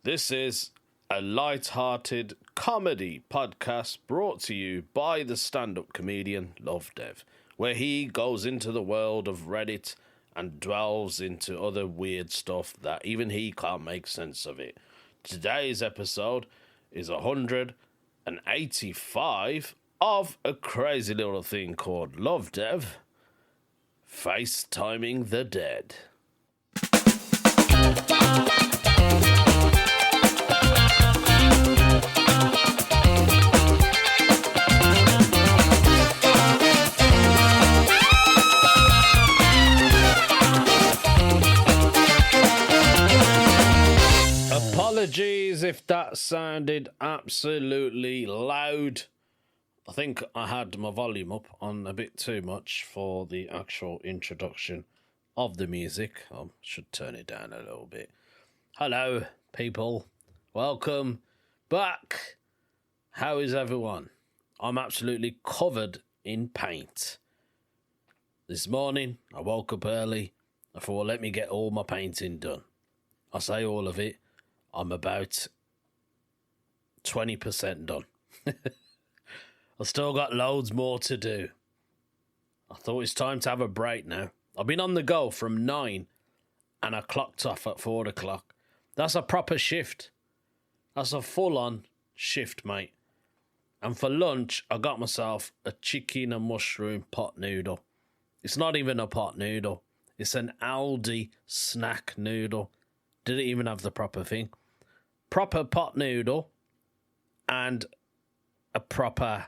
This is a light-hearted comedy podcast brought to you by the stand-up comedian Lovdev, where he goes into the world of Reddit and delves into other weird stuff that even he can't make sense of it. Today's episode is 185 of a crazy little thing called Lovdev, Facetiming the Dead. Apologies if that sounded absolutely loud. I think I had my volume up on a bit too much for the actual introduction of the music. I should turn it down a little bit. Hello, people. Welcome back. How is everyone? I'm absolutely covered in paint. This morning, I woke up early. I thought, let me get all my painting done. I say all of it. I'm about 20% done. I've still got loads more to do. I thought it's time to have a break now. I've been on the go from 9 and I clocked off at 4 o'clock. That's a proper shift. That's a full-on shift, mate. And for lunch, I got myself a chicken and mushroom pot noodle. It's not even a pot noodle. It's an Aldi snack noodle. Didn't even have the proper thing. Proper pot noodle and a proper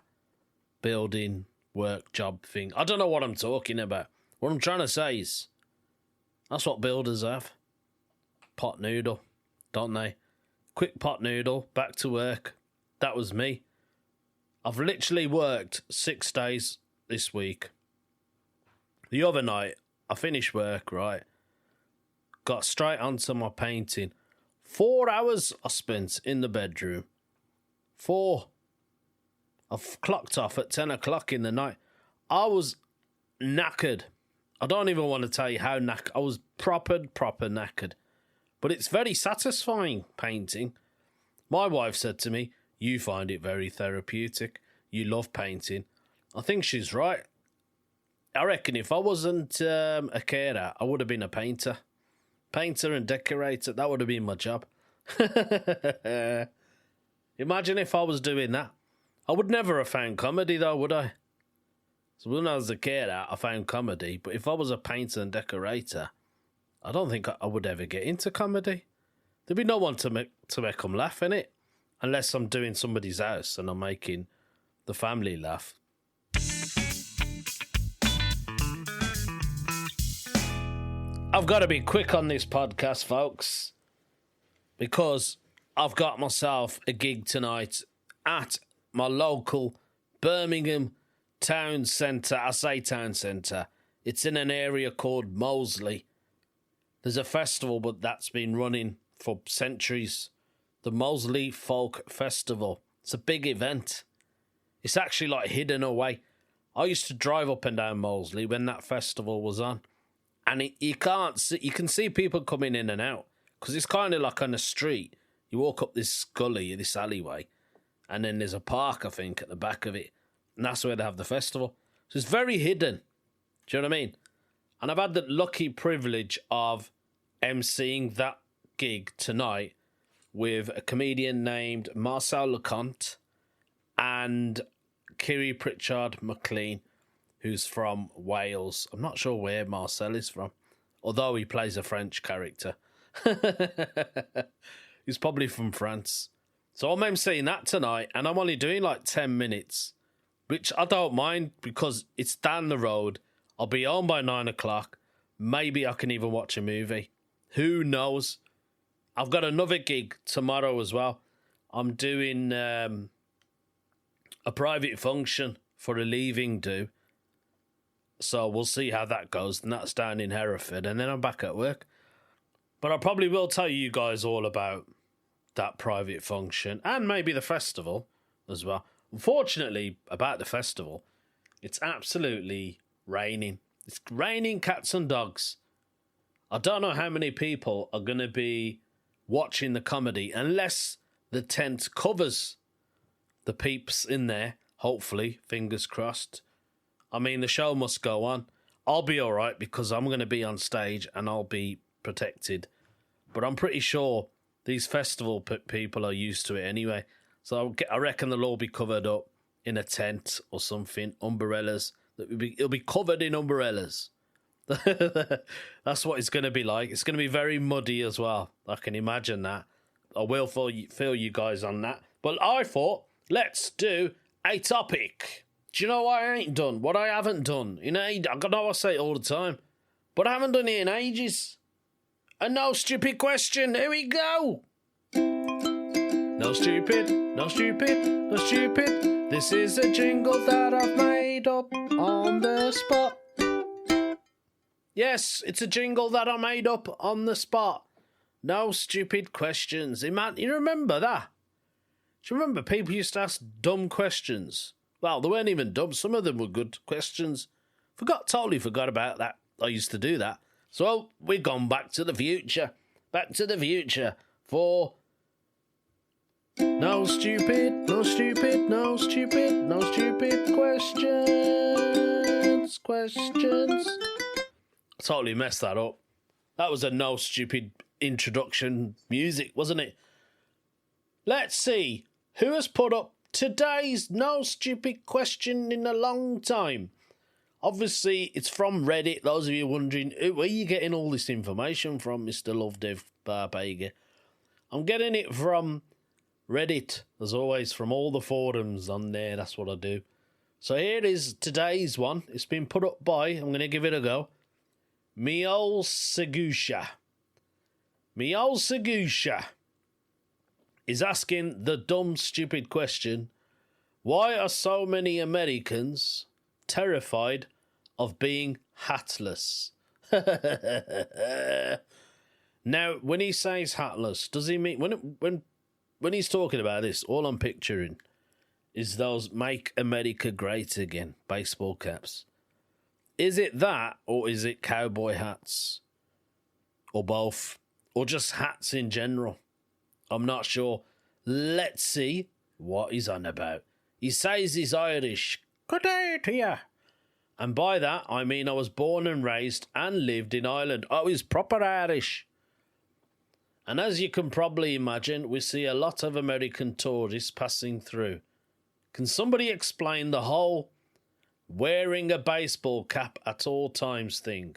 building work job thing. I don't know what I'm talking about. What I'm trying to say is that's what builders have. Pot noodle, don't they? Quick pot noodle, back to work. That was me. I've literally worked 6 days this week. The other night, I finished work, right? Got straight onto my painting. 4 hours I spent in the bedroom. 4. I've clocked off at 10 o'clock in the night. I was knackered. I don't even want to tell you how knackered. I was proper knackered. But it's very satisfying, painting. My wife said to me, you find it very therapeutic. You love painting. I think she's right. I reckon if I wasn't a carer, I would have been a painter. Painter and decorator, that would have been my job. Imagine if I was doing that. I would never have found comedy though, would I? So when I was a carer, I found comedy. But if I was a painter and decorator, I don't think I would ever get into comedy. There'd be no one to make them laugh, innit? Unless I'm doing somebody's house and I'm making the family laugh. I've got to be quick on this podcast, folks, because I've got myself a gig tonight at my local Birmingham town centre. I say town centre. It's in an area called Moseley. There's a festival, but that's been running for centuries. The Moseley Folk Festival. It's a big event. It's actually like hidden away. I used to drive up and down Moseley when that festival was on. And you can see people coming in and out because it's kind of like on a street. You walk up this gully, this alleyway, and then there's a park, I think, at the back of it. And that's where they have the festival. So it's very hidden. Do you know what I mean? And I've had the lucky privilege of emceeing that gig tonight with a comedian named Marcel Leconte and Kiri Pritchard McLean, who's from Wales. I'm not sure where Marcel is from, although he plays a French character. He's probably from France. So I'm emceeing that tonight, and I'm only doing like 10 minutes, which I don't mind because it's down the road. I'll be home by 9 o'clock. Maybe I can even watch a movie. Who knows? I've got another gig tomorrow as well. I'm doing a private function for a leaving do. So we'll see how that goes. And that's down in Hereford. And then I'm back at work. But I probably will tell you guys all about that private function and maybe the festival as well. Unfortunately, about the festival, it's absolutely raining. It's raining cats and dogs. I don't know how many people are going to be watching the comedy unless the tent covers the peeps in there. Hopefully, fingers crossed. I mean, the show must go on. I'll be all right because I'm going to be on stage and I'll be protected. But I'm pretty sure these festival people are used to it anyway. So I reckon they'll all be covered up in a tent or something, umbrellas. It'll be covered in umbrellas. That's what it's going to be like. It's going to be very muddy as well. I can imagine that. I will feel you guys on that. But I thought, let's do a topic. Do you know what I ain't done? What I haven't done? I know I say it all the time, but I haven't done it in ages. A no stupid question. Here we go. No stupid, no stupid, no stupid. This is a jingle that I've made up on the spot. Yes, it's a jingle that I made up on the spot. No stupid questions. You remember that? Do you remember people used to ask dumb questions? Well, they weren't even dumb. Some of them were good questions. Totally forgot about that. I used to do that. So we've gone back to the future. Back to the future for no stupid, no stupid, no stupid, no stupid questions. Questions. Totally messed that up. That was a no stupid introduction music, wasn't it? Let's see who has put up today's no stupid question in a long time. Obviously, it's from Reddit. Those of you wondering, where are you getting all this information from, Mr. Lovdev Barbega? I'm getting it from Reddit, as always, from all the forums on there. That's what I do. So here is today's one. It's been put up by, I'm going to give it a go, Miol Segusha. Miol Segusha is asking the dumb, stupid question, why are so many Americans terrified of being hatless? Now, when he says hatless, does he mean, when he's talking about this, all I'm picturing is those Make America Great Again baseball caps. Is it that, or is it cowboy hats? Or both? Or just hats in general? I'm not sure. Let's see what he's on about. He says he's Irish. Good day to you. And by that, I mean I was born and raised and lived in Ireland. Oh, he's proper Irish. And as you can probably imagine, we see a lot of American tourists passing through. Can somebody explain the whole wearing a baseball cap at all times thing?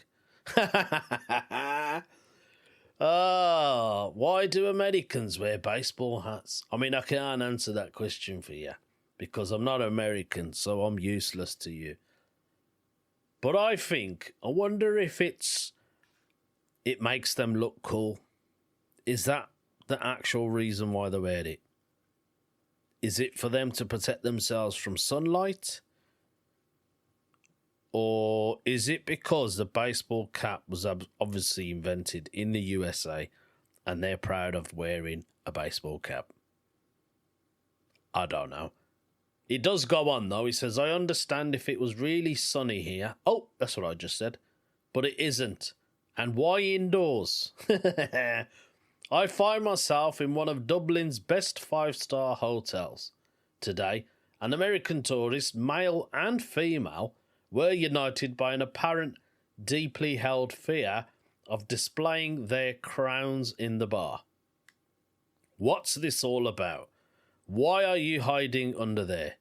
Oh, why do Americans wear baseball hats? I mean, I can't answer that question for you because I'm not American, so I'm useless to you. But I wonder if it makes them look cool. Is that the actual reason why they wear it? Is it for them to protect themselves from sunlight? Or is it because the baseball cap was obviously invented in the USA and they're proud of wearing a baseball cap? I don't know. It does go on, though. He says, I understand if it was really sunny here. Oh, that's what I just said. But it isn't. And why indoors? I find myself in one of Dublin's best 5-star hotels today. An American tourist, male and female, were united by an apparent deeply held fear of displaying their crowns in the bar. What's this all about? Why are you hiding under there?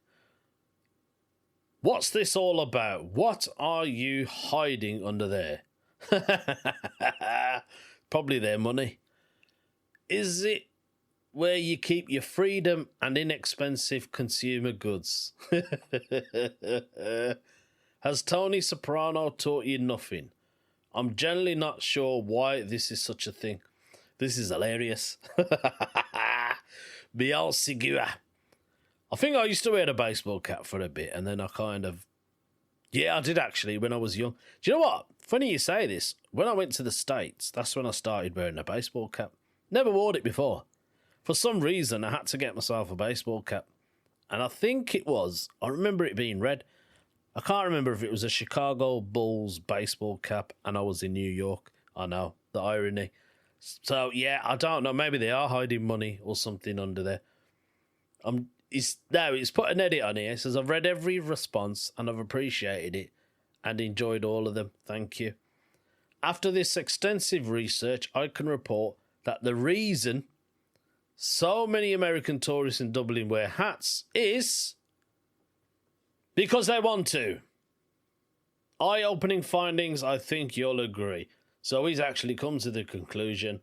What's this all about? What are you hiding under there? Probably their money. Is it where you keep your freedom and inexpensive consumer goods? Has Tony Soprano taught you nothing? I'm generally not sure why this is such a thing. This is hilarious. Miol Segura. I think I used to wear a baseball cap for a bit, and then I I did actually when I was young. Do you know what? Funny you say this. When I went to the States, that's when I started wearing a baseball cap. Never worn it before. For some reason, I had to get myself a baseball cap. And I think I remember it being red. I can't remember if it was a Chicago Bulls baseball cap and I was in New York. I know, the irony. So, yeah, I don't know. Maybe they are hiding money or something under there. It's put an edit on here. It says, I've read every response and I've appreciated it and enjoyed all of them. Thank you. After this extensive research, I can report that the reason so many American tourists in Dublin wear hats is because they want to. Eye-opening findings, I think you'll agree. So he's actually come to the conclusion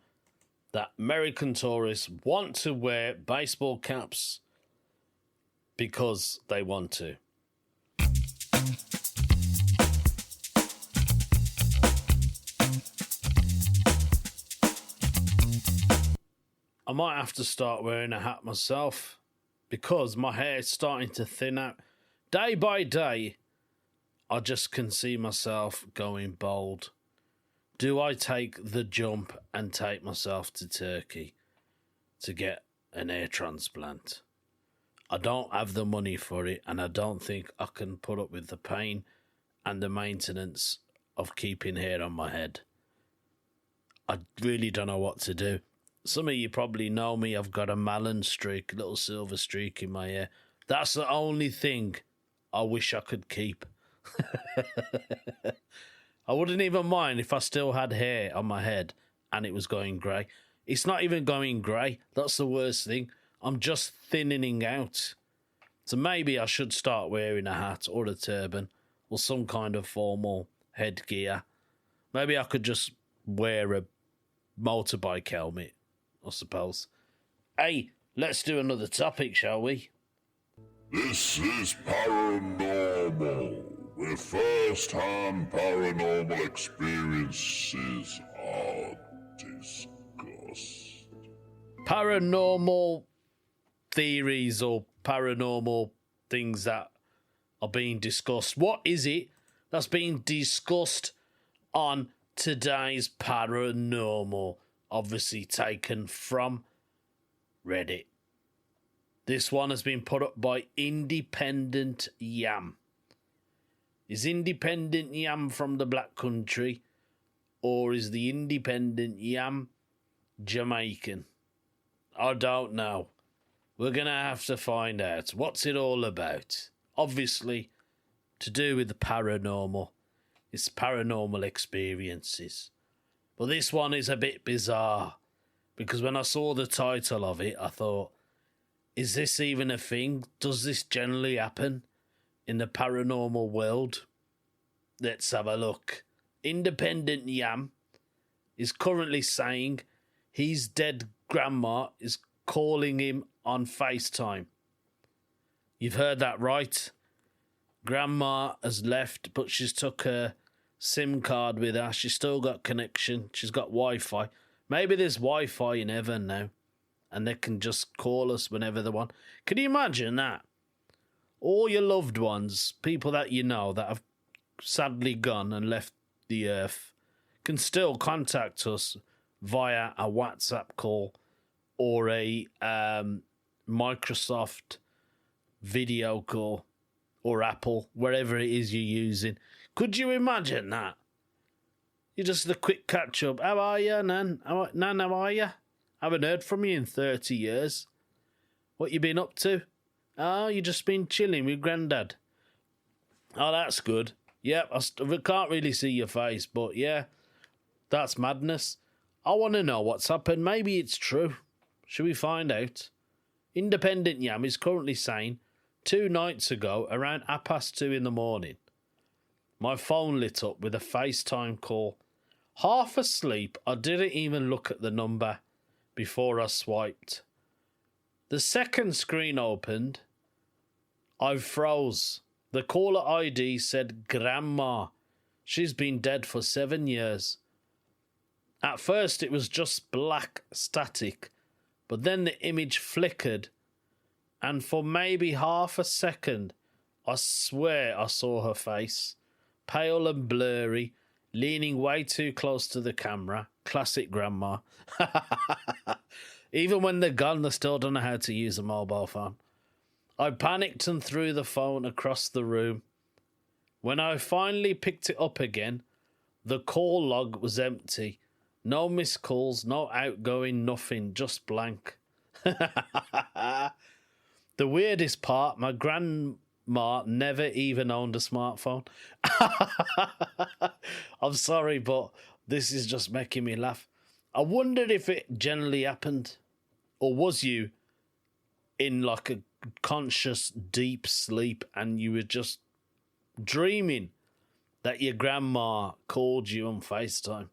that American tourists want to wear baseball caps because they want to. I might have to start wearing a hat myself because my hair is starting to thin out. Day by day, I just can see myself going bald. Do I take the jump and take myself to Turkey to get an hair transplant? I don't have the money for it, and I don't think I can put up with the pain and the maintenance of keeping hair on my head. I really don't know what to do. Some of you probably know me. I've got a melon streak, a little silver streak in my hair. That's the only thing I wish I could keep. I wouldn't even mind if I still had hair on my head and it was going grey. It's not even going grey. That's the worst thing. I'm just thinning out. So maybe I should start wearing a hat or a turban or some kind of formal headgear. Maybe I could just wear a motorbike helmet, I suppose. Hey, let's do another topic, shall we? This is Paranormal, where first-hand paranormal experiences are discussed. Paranormal theories or paranormal things that are being discussed. What is it that's being discussed on today's Paranormal? Obviously taken from Reddit. This one has been put up by Independent Yam. Is Independent Yam from the Black Country, or is the Independent Yam Jamaican? I don't know. We're going to have to find out. What's it all about? Obviously, to do with the paranormal. It's paranormal experiences. But this one is a bit bizarre, because when I saw the title of it, I thought, is this even a thing? Does this generally happen in the paranormal world? Let's have a look. Independent Yam is currently saying his dead grandma is calling him on FaceTime. You've heard that right. Grandma has left, but she's took her SIM card with her. She's still got connection. She's got Wi-Fi. Maybe there's Wi-Fi in heaven now, and they can just call us whenever they want. Can you imagine that? All your loved ones, people that you know that have sadly gone and left the earth, can still contact us via a WhatsApp call or a Microsoft video call or Apple, wherever it is you're using. Could you imagine that? You just a quick catch up. How are you, Nan? Nan, how are you? Haven't heard from you in 30 years. What you been up to? Oh, you just been chilling with Grandad. Oh, that's good. Yep, I can't really see your face, but yeah, that's madness. I want to know what's happened. Maybe it's true. Should we find out? Independent Yam is currently saying 2 nights ago, around 2:30 in the morning, my phone lit up with a FaceTime call. Half asleep, I didn't even look at the number before I swiped. The second screen opened, I froze. The caller ID said Grandma. She's been dead for 7 years. At first it was just black static, but then the image flickered, and for maybe half a second, I swear I saw her face, pale and blurry, leaning way too close to the camera. Classic Grandma. Even when they're gone, they still don't know how to use a mobile phone. I panicked and threw the phone across the room. When I finally picked it up again, the call log was empty. No missed calls, no outgoing, nothing, just blank. The weirdest part, my grandma never even owned a smartphone. I'm sorry, but this is just making me laugh. I wondered if it generally happened, or was you in like a conscious deep sleep and you were just dreaming that your grandma called you on FaceTime.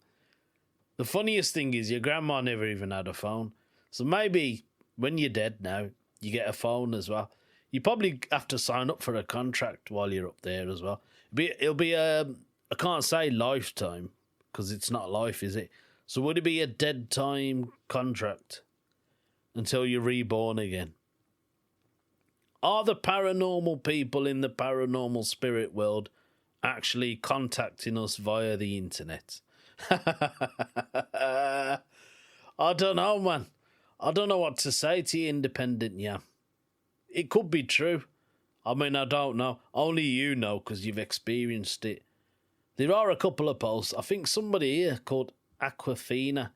The funniest thing is your grandma never even had a phone. So maybe when you're dead now, you get a phone as well. You probably have to sign up for a contract while you're up there as well. It'll be I can't say lifetime because it's not life, is it? So would it be a dead time contract until you're reborn again? Are the paranormal people in the paranormal spirit world actually contacting us via the internet? I don't know, man. I don't know what to say to you, Independent, yeah. It could be true. I mean, I don't know. Only you know because you've experienced it. There are a couple of posts. I think somebody here called Aquafina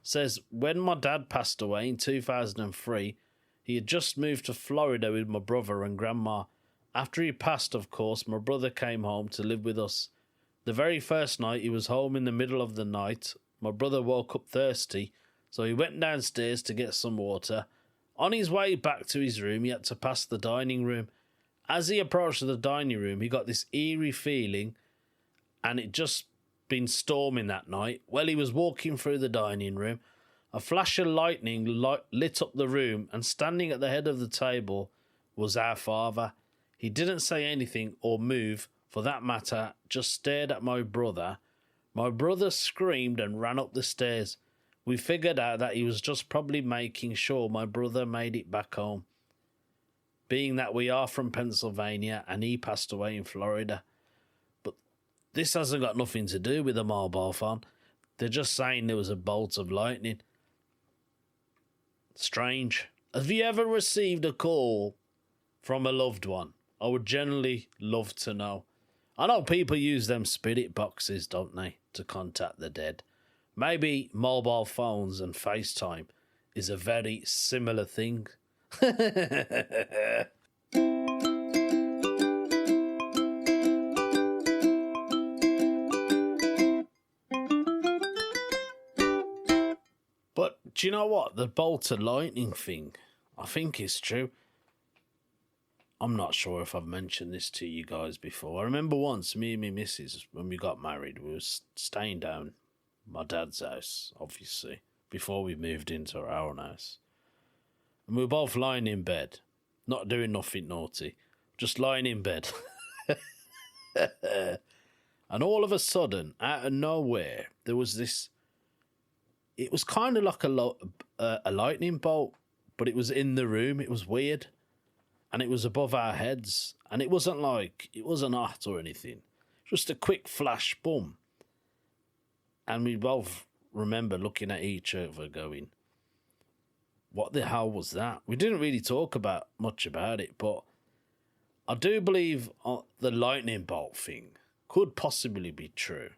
says, when my dad passed away in 2003, he had just moved to Florida with my brother and grandma. After he passed, of course, my brother came home to live with us. The very first night he was home in the middle of the night, my brother woke up thirsty, so he went downstairs to get some water. On his way back to his room, he had to pass the dining room. As he approached the dining room, he got this eerie feeling, and it just been storming that night. Well, he was walking through the dining room. A flash of lightning lit up the room, and standing at the head of the table was our father. He didn't say anything or move, for that matter, just stared at my brother. My brother screamed and ran up the stairs. We figured out that he was just probably making sure my brother made it back home, being that we are from Pennsylvania and he passed away in Florida. But this hasn't got nothing to do with a mobile phone. They're just saying there was a bolt of lightning. Strange. Have you ever received a call from a loved one? I would generally love to know. I know people use them spirit boxes, don't they, to contact the dead. Maybe mobile phones and FaceTime is a very similar thing. But do you know what? The bolt of lightning thing, I think is true. I'm not sure if I've mentioned this to you guys before. I remember once, me and my missus, when we got married, we were staying down my dad's house, obviously, before we moved into our own house. And we were both lying in bed, not doing nothing naughty, just lying in bed. And all of a sudden, out of nowhere, there was this... It was kind of like a lightning bolt, but it was in the room. It was weird. And it was above our heads. And it wasn't hot or anything. Just a quick flash, boom. And we both remember looking at each other going, what the hell was that? We didn't really talk much about it, but I do believe the lightning bolt thing could possibly be true.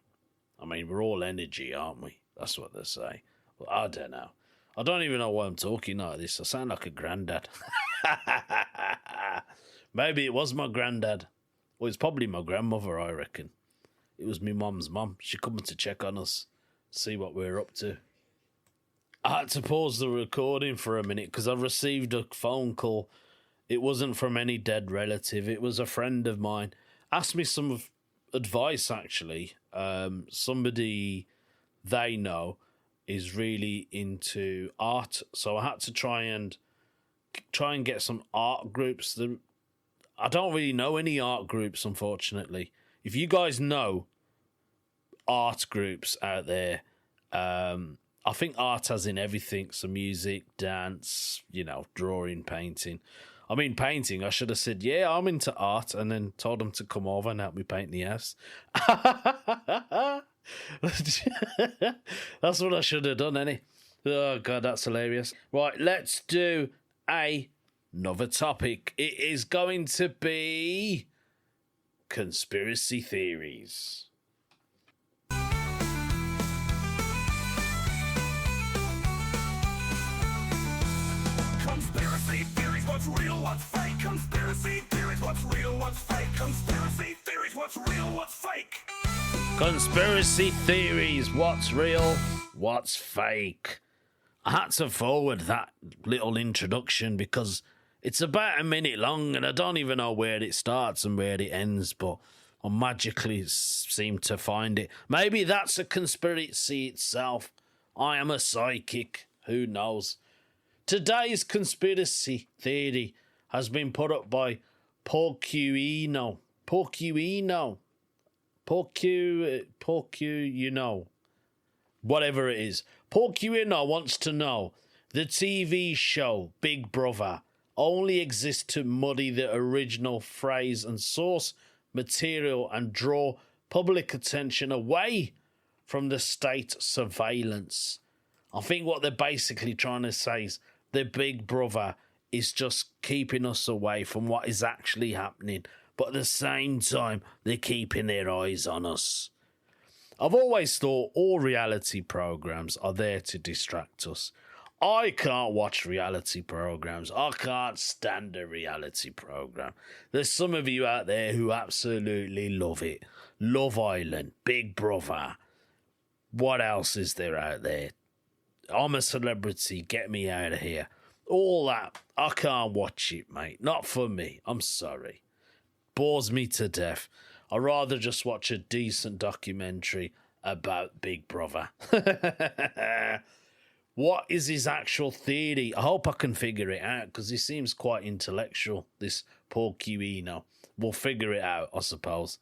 I mean, we're all energy, aren't we? That's what they say. Well, I don't know. I don't even know why I'm talking like this. I sound like a granddad. Maybe it was my granddad. Well, it's probably my grandmother, I reckon. It was my mum's mum. She come to check on us, see what we're up to. I had to pause the recording for a minute because I received a phone call. It wasn't from any dead relative. It was a friend of mine. Asked me some advice, actually. Somebody they know is really into art, so I had to try and get some art groups. I don't really know any art groups, unfortunately. If you guys know art groups out there, I think art has in everything, so music, dance, drawing, painting. I mean, painting, I should have said, yeah, I'm into art, and then told them to come over and help me paint the house. That's what I should have done, innit? Oh, God, that's hilarious. Right, let's do another topic. It is going to be conspiracy theories. Conspiracy theories, what's real, what's fake? Conspiracy theories, what's real, what's fake? Conspiracy theories, what's real, what's fake? Conspiracy theories, what's real, what's fake? I had to forward that little introduction because it's about a minute long and I don't even know where it starts and where it ends, but I magically seem to find it. Maybe that's a conspiracy itself. I am a psychic. Who knows? Today's conspiracy theory has been put up by Porcuino, whatever it is. Porcuino wants to know, the TV show Big Brother only exists to muddy the original phrase and source material and draw public attention away from the state surveillance. I think what they're basically trying to say is the Big Brother is just keeping us away from what is actually happening, but at the same time, they're keeping their eyes on us. I've always thought all reality programs are there to distract us. I can't watch reality programs. I can't stand a reality program. There's some of you out there who absolutely love it. Love Island, Big Brother. What else is there out there? I'm a Celebrity, get me out of here. All that, I can't watch it, mate. Not for me. I'm sorry. Bores me to death. I'd rather just watch a decent documentary about Big Brother. What is his actual theory? I hope I can figure it out because he seems quite intellectual, this Porcuino. We'll figure it out, I suppose.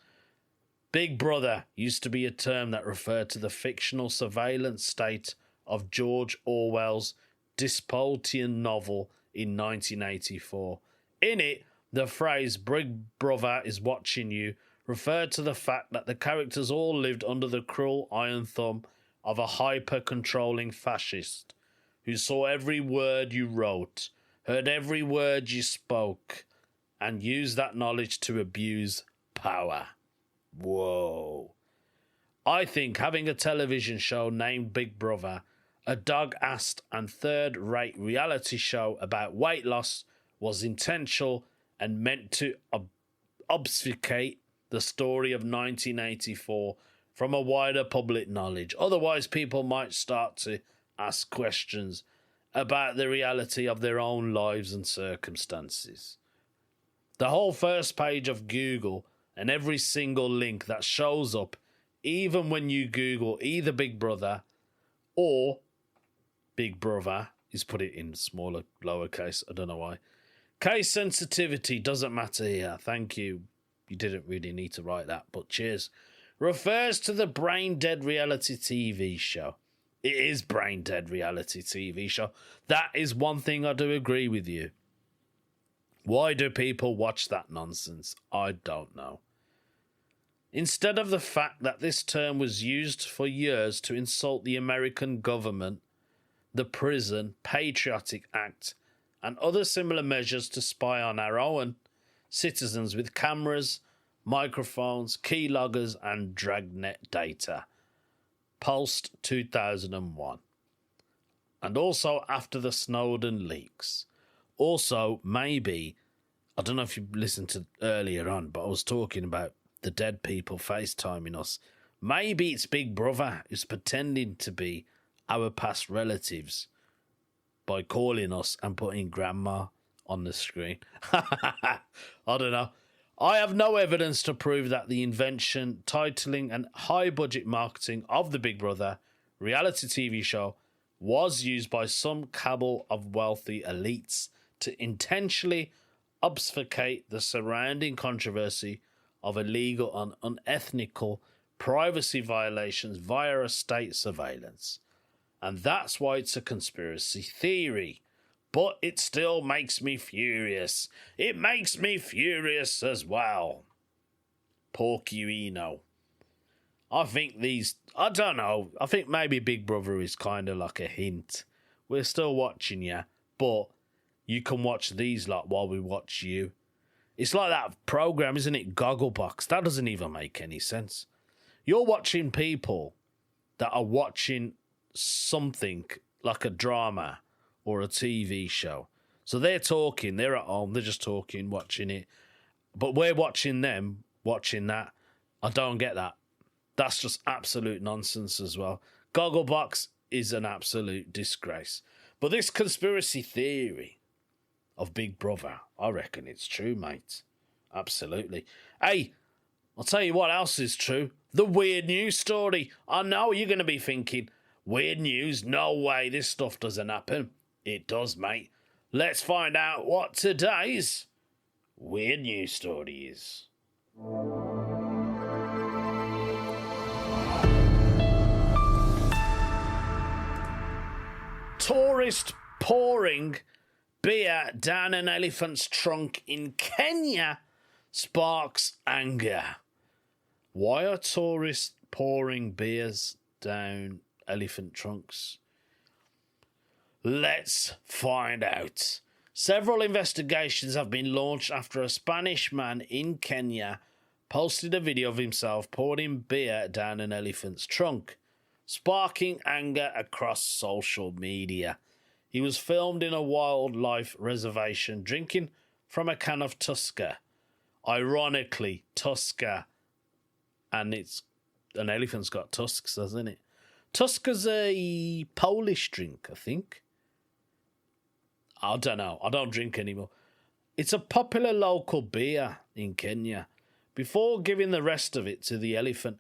Big Brother used to be a term that referred to the fictional surveillance state of George Orwell's dystopian novel in 1984. In it, the phrase Big Brother is watching you referred to the fact that the characters all lived under the cruel iron thumb of a hyper-controlling fascist who saw every word you wrote, heard every word you spoke, and used that knowledge to abuse power. Whoa. I think having a television show named Big Brother, a dog-assed and third-rate reality show about weight loss, was intentional and meant to obfuscate the story of 1984 from a wider public knowledge. Otherwise, people might start to ask questions about the reality of their own lives and circumstances. The whole first page of Google and every single link that shows up, even when you Google either Big Brother or Big Brother, is put it in smaller, lowercase, I don't know why. Case sensitivity doesn't matter here. Thank you. You didn't really need to write that, but cheers. Refers to the brain dead reality TV show. It is brain dead reality TV show. That is one thing I do agree with you. Why do people watch that nonsense? I don't know. Instead of the fact that this term was used for years to insult the American government, the Prison Patriotic Act, and other similar measures to spy on our own citizens with cameras, microphones, keyloggers, and dragnet data. Post 2001. And also after the Snowden leaks. Also, maybe, I don't know if you listened to earlier on, but I was talking about the dead people FaceTiming us. Maybe it's Big Brother who's pretending to be our past relatives by calling us and putting grandma on the screen. I don't know. I have no evidence to prove that the invention, titling, and high-budget marketing of the Big Brother reality TV show was used by some cabal of wealthy elites to intentionally obfuscate the surrounding controversy of illegal and unethical privacy violations via a state surveillance. And that's why it's a conspiracy theory. But it still makes me furious. It makes me furious as well. Porcuino. I think I don't know. I think maybe Big Brother is kind of like a hint. We're still watching you, but you can watch these lot while we watch you. It's like that program, isn't it? Gogglebox. That doesn't even make any sense. You're watching people that are watching something like a drama or a TV show. So they're talking, they're at home, they're just talking, watching it. But we're watching them, watching that. I don't get that. That's just absolute nonsense as well. Gogglebox is an absolute disgrace. But this conspiracy theory of Big Brother, I reckon it's true, mate. Absolutely. Hey, I'll tell you what else is true. The weird news story. I know you're going to be thinking, weird news? No way, this stuff doesn't happen. It does, mate. Let's find out what today's weird news story is. Tourist pouring beer down an elephant's trunk in Kenya sparks anger. Why are tourists pouring beers down elephant trunks? Let's find out. Several investigations have been launched after a Spanish man in Kenya posted a video of himself pouring beer down an elephant's trunk, sparking anger across social media. He was filmed in a wildlife reservation drinking from a can of Tusker. Ironically, Tusker, and it's an elephant's got tusks, hasn't it? Tusker's a Polish drink, I think. I don't know. I don't drink anymore. It's a popular local beer in Kenya. Before giving the rest of it to the elephant,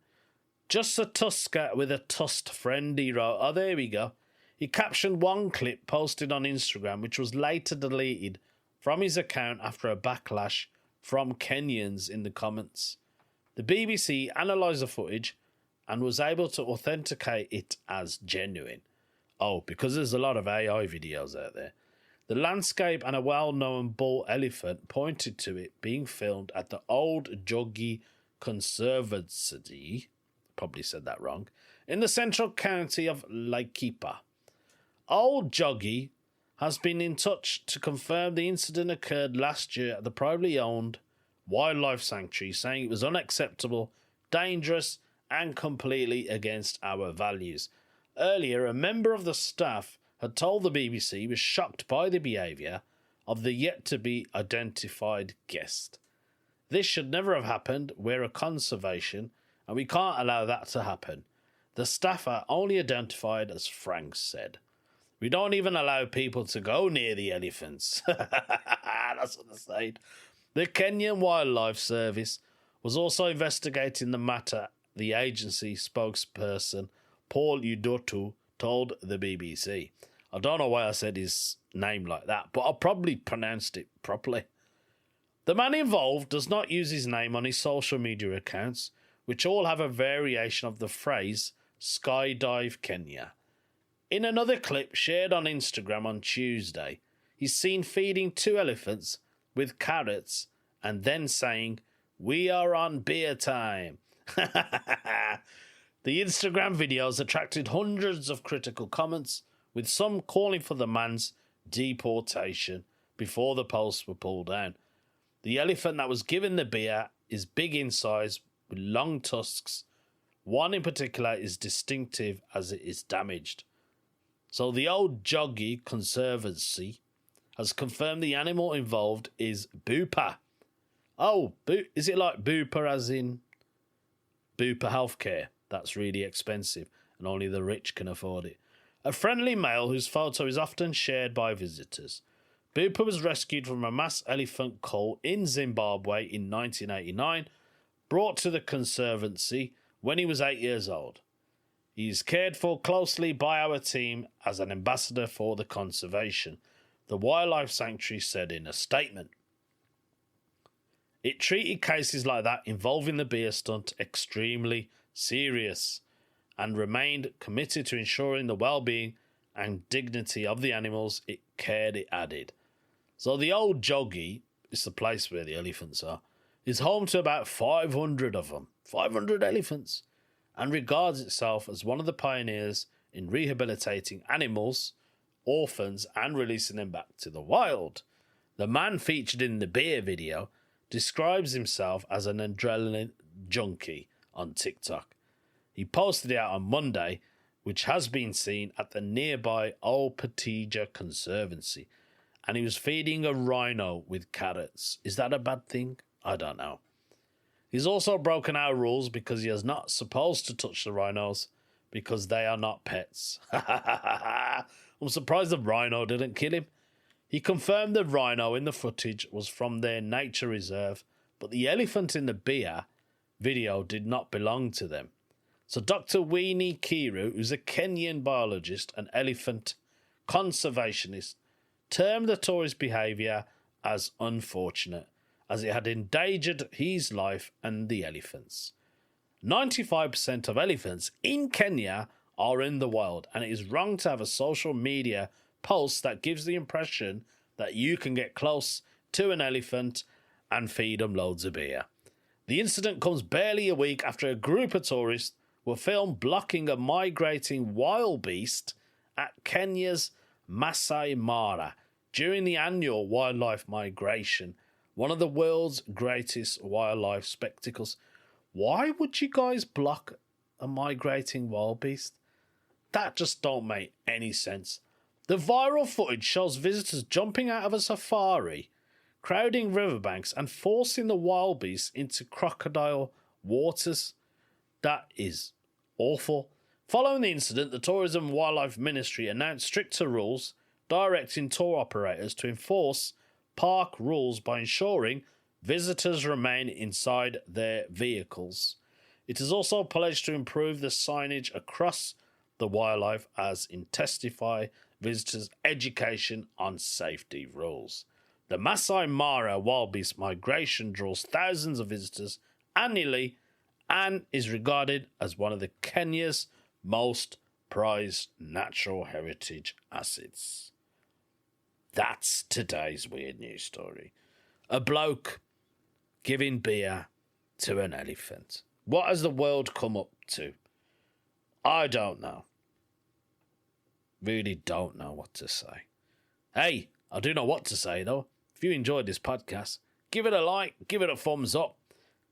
just a Tusker with a tusked friend, he wrote. Oh, there we go. He captioned one clip posted on Instagram, which was later deleted from his account after a backlash from Kenyans in the comments. The BBC analysed the footage and was able to authenticate it as genuine. Oh, because there's a lot of AI videos out there. The landscape and a well-known bull elephant pointed to it being filmed at the Old Joggi Conservancy, probably said that wrong, in the central county of Laikipia. Old Joggi has been in touch to confirm the incident occurred last year at the privately owned wildlife sanctuary, saying it was unacceptable, dangerous, and completely against our values. Earlier, a member of the staff had told the BBC he was shocked by the behaviour of the yet-to-be-identified guest. This should never have happened. We're a conservation, and we can't allow that to happen. The staff are only identified as Frank said. We don't even allow people to go near the elephants. That's what they said. The Kenyan Wildlife Service was also investigating the matter, the agency spokesperson Paul Udotu told the BBC. I don't know why I said his name like that, but I probably pronounced it properly. The man involved does not use his name on his social media accounts, which all have a variation of the phrase Skydive Kenya. In another clip shared on Instagram on Tuesday, he's seen feeding 2 elephants with carrots and then saying, "We are on beer time." The Instagram videos attracted hundreds of critical comments, with some calling for the man's deportation before the posts were pulled down. The elephant that was given the beer is big in size with long tusks. One in particular is distinctive as it is damaged. So the Old Joggi Conservancy has confirmed the animal involved is Bupa. Oh, is it like Bupa as in Bupa Healthcare? That's really expensive and only the rich can afford it. A friendly male whose photo is often shared by visitors. Bupa was rescued from a mass elephant cull in Zimbabwe in 1989, brought to the Conservancy when he was 8 years old. He is cared for closely by our team as an ambassador for the conservation, the wildlife sanctuary said in a statement. It treated cases like that involving the beer stunt extremely serious and remained committed to ensuring the well-being and dignity of the animals it cared, it added. So the Old Joggi is the place where the elephants are, is home to about 500 of them, 500 elephants, and regards itself as one of the pioneers in rehabilitating animals, orphans, and releasing them back to the wild. The man featured in the beer video describes himself as an adrenaline junkie on TikTok. He posted it out on Monday, which has been seen at the nearby Old Patija Conservancy. and he was feeding a rhino with carrots. Is that a bad thing? I don't know. He's also broken our rules because he is not supposed to touch the rhinos because they are not pets. I'm surprised the rhino didn't kill him. He confirmed the rhino in the footage was from their nature reserve, but the elephant in the beer video did not belong to them. So Dr. Winnie Kiru, who's a Kenyan biologist and elephant conservationist, termed the tourist behaviour as unfortunate, as it had endangered his life and the elephants. 95% of elephants in Kenya are in the wild, and it is wrong to have a social media post that gives the impression that you can get close to an elephant and feed them loads of beer. The incident comes barely a week after a group of tourists were filmed blocking a migrating wild beast at Kenya's Masai Mara during the annual wildlife migration, one of the world's greatest wildlife spectacles. Why would you guys block a migrating wild beast? That just don't make any sense. The viral footage shows visitors jumping out of a safari, crowding riverbanks and forcing the wild beast into crocodile waters. That is awful. Following the incident, the Tourism and Wildlife Ministry announced stricter rules directing tour operators to enforce park rules by ensuring visitors remain inside their vehicles. It is also pledged to improve the signage across the wildlife as intensify visitors' education on safety rules. The Masai Mara wildebeest migration draws thousands of visitors annually and is regarded as one of the Kenya's most prized natural heritage assets. That's today's weird news story. A bloke giving beer to an elephant. What has the world come up to? I don't know. Really don't know what to say. Hey, I do know what to say though. If you enjoyed this podcast, give it a like, give it a thumbs up,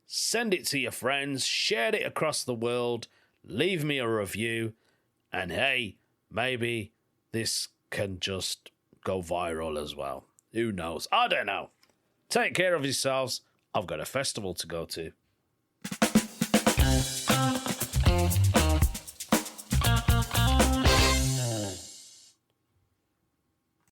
send it to your friends, share it across the world, leave me a review, and hey, maybe this can just go viral as well. Who knows? I don't know. Take care of yourselves. I've got a festival to go to.